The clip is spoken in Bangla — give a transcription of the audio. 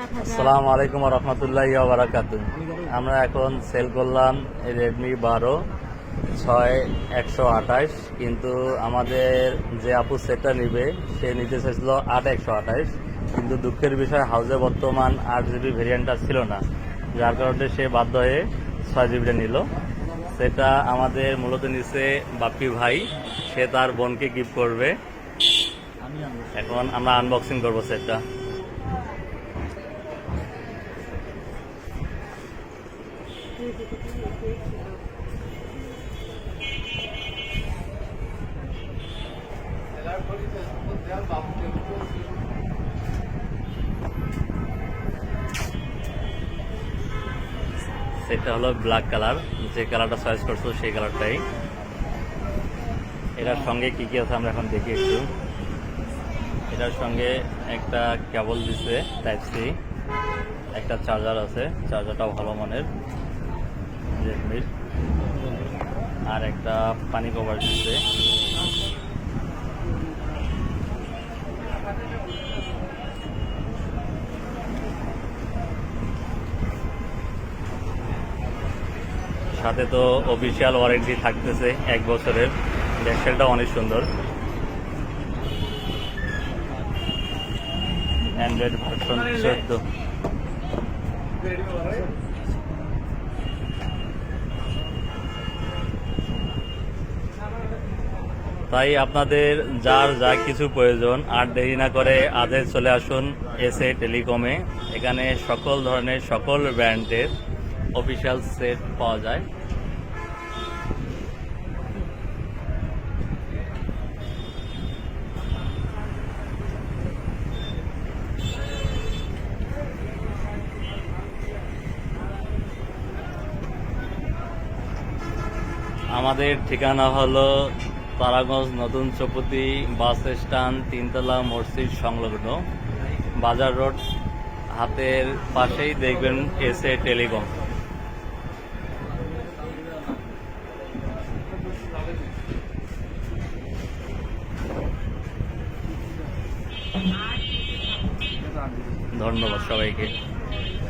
আসসালামু আলাইকুম রহমতুল্লাহি ওয়া বারাকাতুহু। আমরা এখন সেল করলাম রেডমি 12 6 128, কিন্তু আমাদের যে আপু সেটটা নিবে সে নিতে চাইছিল 8 128, কিন্তু দুঃখের বিষয় হাউসে বর্তমান 8 GB ভেরিয়েন্টটা ছিল না, যার কারণে সে বাধ্য হয়ে 6 GB নিল। সেটা আমাদের মূলত নিচে বাপ্পি ভাই, সে তার বোনকে গিফট করবে। এখন আমরা আনবক্সিং করবো সেটটা। সেটা হলো ব্ল্যাক কালার, যে কালারটা চয়েস করছো সেই কালারটাই। এটার সঙ্গে কি কি আছে আমরা এখন দেখি একটু। এটার সঙ্গে একটা কেবল দিছে টাইপ সি, একটা চার্জার আছে, চার্জারটাও ভালো মানের রেডমির, আর একটা পানি কভার দিচ্ছে। সাথে তো অফিসিয়াল ওয়ারেন্টি থাকতেছে 1 বছরের। ব্যাকসেলটা অনেক সুন্দর, অ্যান্ড্রয়েড ভার্সন 14। তাই আপনাদের যার যা কিছু প্রয়োজন আর দেরি না করে আজই চলে আসুন এসএ টেলিকমে। এখানে সকল ধরনের সকল ব্র্যান্ডের অফিসিয়াল সেট পাওয়া যায়। আমাদের ঠিকানা হলো তারাগঞ্জ নতুন চৌপতি বাস স্ট্যান্ড, 3তলা মসজিদ সংলগ্ন বাজার রোড। হাতের পাশেই দেখবেন এসএ টেলিকম। ধন্যবাদ সবাইকে।